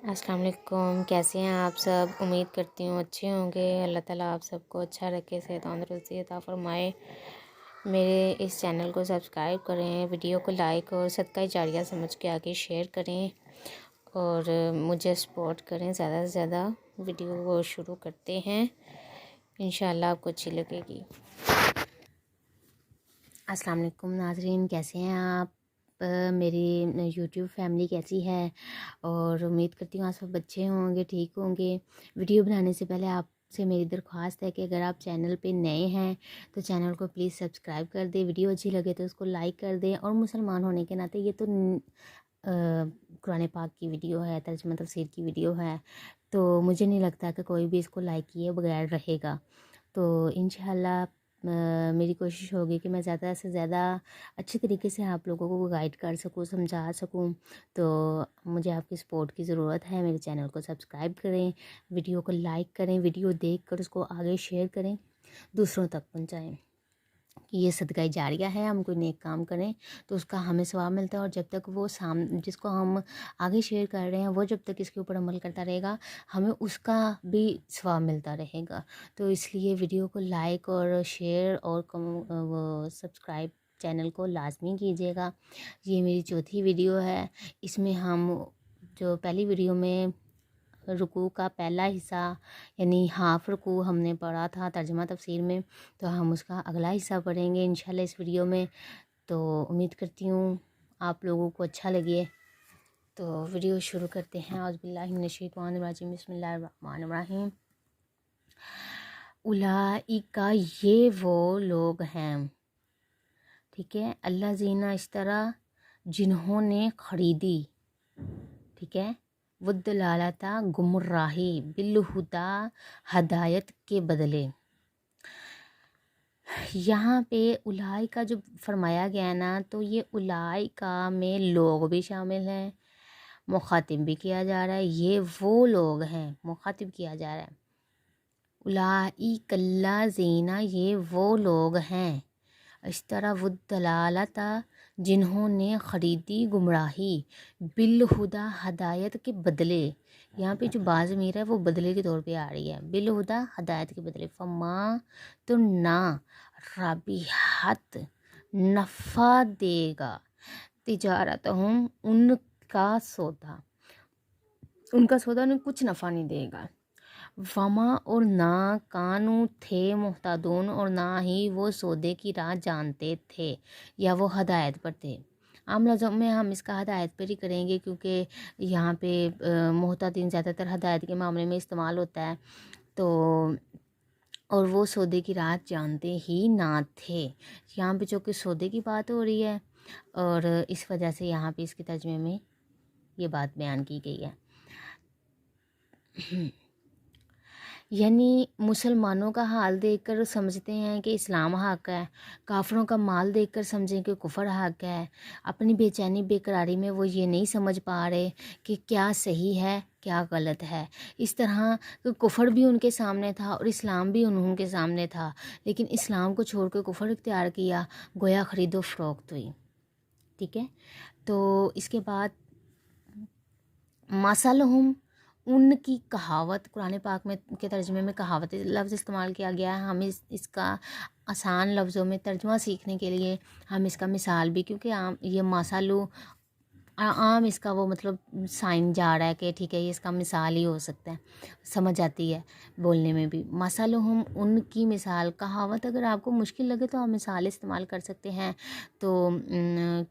السلام علیکم، کیسے ہیں آپ سب؟ امید کرتی ہوں اچھے ہوں گے۔ اللہ تعالیٰ آپ سب کو اچھا رکھے، صحت تندرستی عطا فرمائے۔ میرے اس چینل کو سبسکرائب کریں، ویڈیو کو لائک اور صدقہ جاریہ سمجھ کے آگے شیئر کریں اور مجھے سپورٹ کریں زیادہ سے زیادہ۔ ویڈیو کو شروع کرتے ہیں، انشاءاللہ آپ کو اچھی لگے گی۔ السلام علیکم ناظرین، کیسے ہیں آپ؟ میری یوٹیوب فیملی کیسی ہے؟ اور امید کرتی ہوں آپ سب اچھے ہوں گے، ٹھیک ہوں گے۔ ویڈیو بنانے سے پہلے آپ سے میری درخواست ہے کہ اگر آپ چینل پہ نئے ہیں تو چینل کو پلیز سبسکرائب کر دیں، ویڈیو اچھی لگے تو اس کو لائک کر دیں، اور مسلمان ہونے کے ناطے یہ تو قرآن پاک کی ویڈیو ہے، ترجمہ تفسیر کی ویڈیو ہے، تو مجھے نہیں لگتا کہ کوئی بھی اس کو لائک کیے بغیر رہے گا۔ تو انشاءاللہ میری کوشش ہوگی کہ میں زیادہ سے زیادہ اچھی طریقے سے آپ لوگوں کو گائیڈ کر سکوں، سمجھا سکوں۔ تو مجھے آپ کی سپورٹ کی ضرورت ہے۔ میرے چینل کو سبسکرائب کریں، ویڈیو کو لائک کریں، ویڈیو دیکھ کر اس کو آگے شیئر کریں، دوسروں تک پہنچائیں کہ یہ صدقہ جاریہ ہے۔ ہم کوئی نیک کام کریں تو اس کا ہمیں ثواب ملتا ہے، اور جب تک وہ جس کو ہم آگے شیئر کر رہے ہیں وہ جب تک اس کے اوپر عمل کرتا رہے گا ہمیں اس کا بھی ثواب ملتا رہے گا۔ تو اس لیے ویڈیو کو لائک اور شیئر اور وہ سبسکرائب چینل کو لازمی کیجیے گا۔ یہ میری چوتھی ویڈیو ہے۔ اس میں ہم جو پہلی ویڈیو میں رکوع کا پہلا حصہ یعنی ہاف رکوع ہم نے پڑھا تھا ترجمہ تفسیر میں، تو ہم اس کا اگلا حصہ پڑھیں گے انشاءاللہ اس ویڈیو میں۔ تو امید کرتی ہوں آپ لوگوں کو اچھا لگے۔ تو ویڈیو شروع کرتے ہیں۔ اعوذ باللہ من الشیطان الرجیم، بسم اللہ الرحمن الرحیم۔ اولئک، یہ وہ لوگ ہیں، ٹھیک ہے، الذین اشتری، جنہوں نے خریدی، ٹھیک ہے، والضلالۃ، گمراہی، بالہدیٰ، ہدایت کے بدلے۔ یہاں پہ اولئک جو فرمایا گیا ہے نا، تو یہ اولئک میں لوگ بھی شامل ہیں، مخاطب بھی کیا جا رہا ہے، یہ وہ لوگ ہیں، مخاطب کیا جا رہا ہے۔ اولئک الذین، یہ وہ لوگ ہیں، اشتروا الضلالۃ، جنہوں نے خریدی گمراہی، بالہدیٰ، ہدایت کے بدلے۔ یہاں پہ جو با ضمیر ہے وہ بدلے کے طور پہ آ رہی ہے، بالہدیٰ، ہدایت کے بدلے۔ فما، تو نہ، ربحت، نفع دے گا، تجارتہم، ان کا سودا، ان کا سودا انہیں کچھ نفع نہیں دے گا۔ وما، اور نہ، کانو، تھے، محتدون، اور نہ ہی وہ سودے کی راہ جانتے تھے یا وہ ہدایت پر تھے۔ عام لفظوں میں ہم اس کا ہدایت پر ہی کریں گے، کیونکہ یہاں پہ محتدین زیادہ تر ہدایت کے معاملے میں استعمال ہوتا ہے۔ تو اور وہ سودے کی راہ جانتے ہی نہ تھے، یہاں پہ جو کہ سودے کی بات ہو رہی ہے، اور اس وجہ سے یہاں پہ اس کے ترجمے میں یہ بات بیان کی گئی ہے۔ یعنی مسلمانوں کا حال دیکھ کر سمجھتے ہیں کہ اسلام حق ہے، کافروں کا مال دیکھ کر سمجھیں کہ کفر حق ہے۔ اپنی بے چینی بے قراری میں وہ یہ نہیں سمجھ پا رہے کہ کیا صحیح ہے کیا غلط ہے۔ اس طرح کفر بھی ان کے سامنے تھا اور اسلام بھی انہوں کے سامنے تھا، لیکن اسلام کو چھوڑ کے کفر اختیار کیا، گویا خرید و فروخت ہوئی، ٹھیک ہے۔ تو اس کے بعد مثلہم، ان کی کہاوت، قرآن پاک میں کے ترجمے میں کہاوت لفظ استعمال کیا گیا ہے۔ ہم اس کا آسان لفظوں میں ترجمہ سیکھنے کے لیے ہم اس کا مثال بھی، کیونکہ عام یہ مثلو عام اس کا وہ مطلب سائن جا رہا ہے کہ ٹھیک ہے یہ اس کا مثال ہی ہو سکتا ہے، سمجھ آتی ہے بولنے میں بھی۔ مثلہم، ان کی مثال، کہاوت اگر آپ کو مشکل لگے تو آپ مثال استعمال کر سکتے ہیں، تو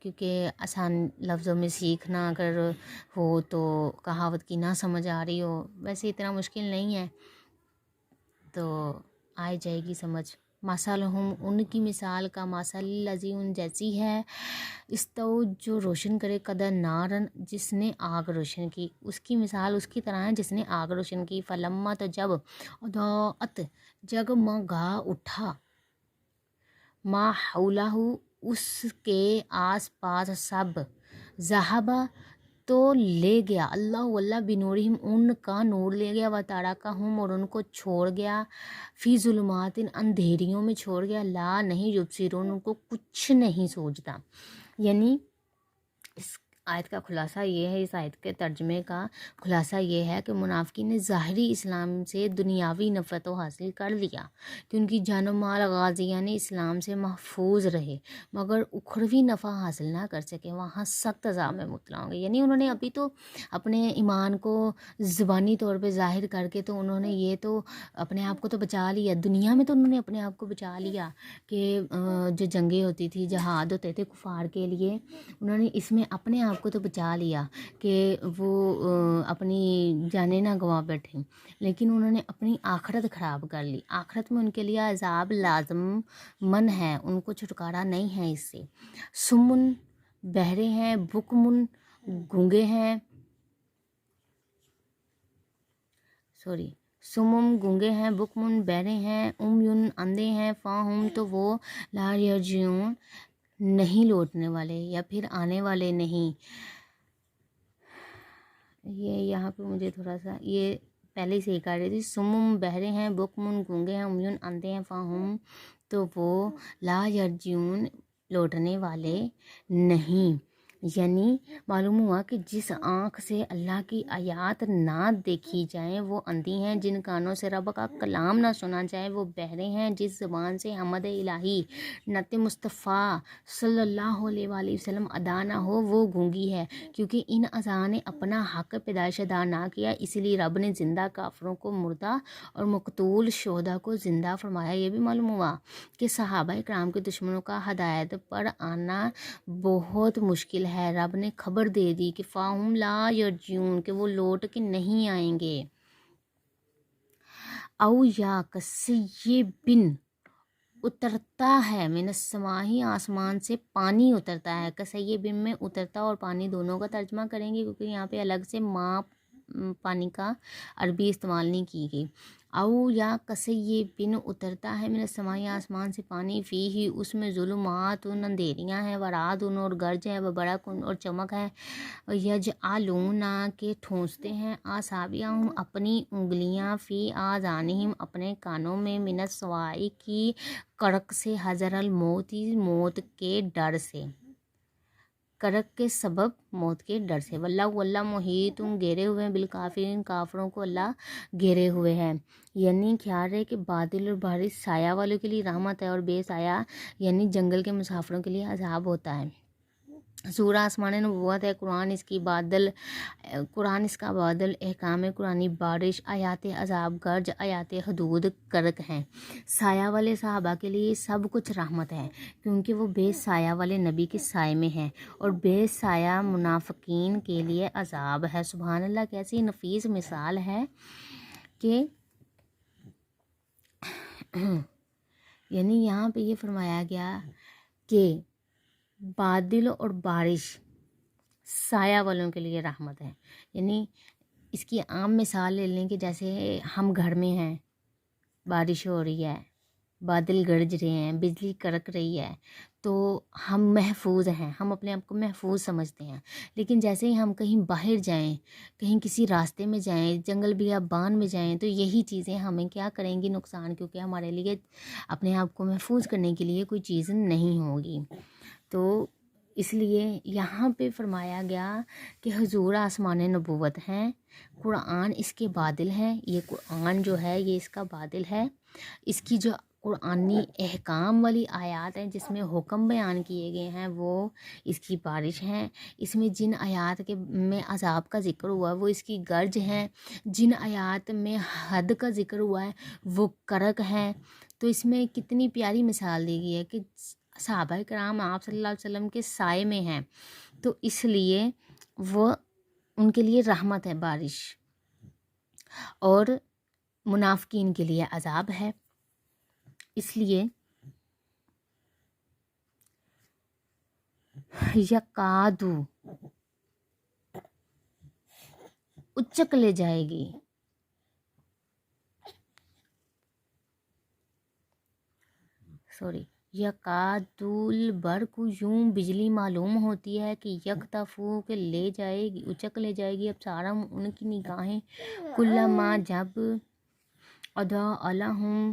کیونکہ آسان لفظوں میں سیکھنا اگر ہو تو کہاوت کی نہ سمجھ آ رہی ہو، ویسے اتنا مشکل نہیں ہے تو آ جائے گی سمجھ۔ مثلہم، ان کی مثال، کا مثل الذی، ان جیسی ہے، استو، جو روشن کرے، قدر نارن، جس نے آگ روشن کی، اس کی مثال اس کی طرح ہے جس نے آگ روشن کی۔ فلما، تو جب، اضاءت، جگمگا اٹھا، ما حولہ، اس کے آس پاس سب، ذہبا، تو لے گیا، اللہ بنورہم، ان کا نور لے گیا، وترکہم، اور ان کو چھوڑ گیا، فی ظلمات، اندھیریوں میں چھوڑ گیا، لا، نہیں، یبصرون، ان کو کچھ نہیں سوچتا۔ یعنی آیت کا خلاصہ یہ ہے، اس آیت کے ترجمے کا خلاصہ یہ ہے کہ منافقین نے ظاہری اسلام سے دنیاوی نفع تو حاصل کر لیا کہ ان کی جان و مال غازیان اسلام سے محفوظ رہے، مگر اخروی نفع حاصل نہ کر سکے، وہاں سخت عذاب میں مبتلا ہوں گے۔ یعنی انہوں نے ابھی تو اپنے ایمان کو زبانی طور پہ ظاہر کر کے تو انہوں نے یہ تو اپنے آپ کو تو بچا لیا، دنیا میں تو انہوں نے اپنے آپ کو بچا لیا کہ جو جنگیں ہوتی تھی، جہاد ہوتے تھے کفار کے لیے، انہوں نے اس میں اپنے آپ کو تو بچا لیا کہ وہ اپنی جانیں نہ گنوا بیٹھیں، لیکن انہوں نے اپنی آخرت خراب کر لی۔ آخرت میں ان کے لیے عذاب لازم من ہے، ان کو چھٹکارا نہیں ہے اس سے۔ سمن بہرے ہیں، بکمن گونگے ہیں، سمم گونگے ہیں، بکمن بہرے ہیں، یون اندھے ہیں، فاہم تو وہ لا یرجعون نہیں لوٹنے والے یا پھر آنے والے نہیں۔ یہ یہاں پہ مجھے تھوڑا سا یہ پہلے ہی صحیح کر رہی تھی، سمم بہرے ہیں، بکمن گونگے ہیں، یون اندھے ہیں، فاہم تو وہ لا یرجعون لوٹنے والے نہیں۔ یعنی معلوم ہوا کہ جس آنکھ سے اللہ کی آیات نہ دیکھی جائیں وہ اندھی ہیں، جن کانوں سے رب کا کلام نہ سنا جائے وہ بہرے ہیں، جس زبان سے حمد الہی نعت مصطفیٰ صلی اللہ علیہ وآلہ وسلم ادا نہ ہو وہ گونگی ہے، کیونکہ ان اعضاء نے اپنا حق پیدائش ادا نہ کیا، اسی لیے رب نے زندہ کافروں کو مردہ اور مقتول شہداء کو زندہ فرمایا۔ یہ بھی معلوم ہوا کہ صحابہ کرام کے دشمنوں کا ہدایت پر آنا بہت مشکل ہے۔ رب نے خبر دے دی کہ فاہم لا یرجعون کہ وہ لوٹ کے نہیں آئیں گے۔ او یا کسیبن اترتا ہے، من السماء آسمان سے پانی اترتا ہے، کسیبن میں اترتا اور پانی دونوں کا ترجمہ کریں گے کیونکہ یہاں پہ الگ سے ماں پانی کا عربی استعمال نہیں کی گئی۔ او یا کسیبن اترتا ہے، من السماء آسمان سے پانی، فی ہی اس میں ظلمات اندھیریاں ہیں، ورعد اور گرج ہے، وبرق اور چمک ہے، یجعلون کے ٹھونستے ہیں، اصابعہم اپنی انگلیاں، فی آذانہم اپنے کانوں میں، من الصواعق کی کڑک سے، حذر الموت موت کے ڈر سے، کرک کے سبب موت کے ڈر سے، واللہ محیط گھیرے ہوئے ہیں، بالکافرین کافروں کو اللہ گھیرے ہوئے ہیں۔ یعنی خیال رہے کہ بادل اور بارش سایہ والوں کے لیے رحمت ہے اور بے سایہ یعنی جنگل کے مسافروں کے لیے عذاب ہوتا ہے۔ سورہ آسمان نبوت ہے، قرآن اس کا بادل، احکام قرآنی بارش، آیات عذاب گرج، آیات حدود کرک ہیں۔ سایہ والے صحابہ کے لیے سب کچھ رحمت ہے کیونکہ وہ بے سایہ والے نبی کے سائے میں ہیں، اور بے سایہ منافقین کے لیے عذاب ہے۔ سبحان اللہ، کیسی نفیس مثال ہے کہ یعنی یہاں پہ یہ فرمایا گیا کہ بادل اور بارش سایہ والوں کے لیے رحمت ہے۔ یعنی اس کی عام مثال لے لیں کہ جیسے ہم گھر میں ہیں، بارش ہو رہی ہے، بادل گرج رہے ہیں، بجلی کڑک رہی ہے، تو ہم محفوظ ہیں، ہم اپنے آپ کو محفوظ سمجھتے ہیں، لیکن جیسے ہی ہم کہیں باہر جائیں، کہیں کسی راستے میں جائیں، جنگل بیابان میں جائیں، تو یہی چیزیں ہمیں کیا کریں گی؟ نقصان، کیونکہ ہمارے لیے اپنے آپ کو محفوظ کرنے کے لیے کوئی چیز نہیں ہوگی۔ تو اس لیے یہاں پہ فرمایا گیا کہ حضور آسمان نبوت ہیں، قرآن اس کے بادل ہیں، یہ قرآن جو ہے یہ اس کا بادل ہے، اس کی جو قرآنی احکام والی آیات ہیں جس میں حکم بیان کیے گئے ہیں وہ اس کی بارش ہیں، اس میں جن آیات کے میں عذاب کا ذکر ہوا ہے وہ اس کی گرج ہیں، جن آیات میں حد کا ذکر ہوا ہے وہ کرک ہیں۔ تو اس میں کتنی پیاری مثال دی گئی ہے کہ صحابہ کرام آپ صلی اللہ علیہ وسلم کے سائے میں ہیں، تو اس لیے وہ ان کے لیے رحمت ہے بارش، اور منافقین کے لیے عذاب ہے۔ اس لیے یکادو اچک لے جائے گی، یکادول برق، یوں بجلی معلوم ہوتی ہے کہ یکتفو کہ لے جائے گی، اچک لے جائے گی، ابصارہم ان کی نگاہیں، کلما جب اضاء لہم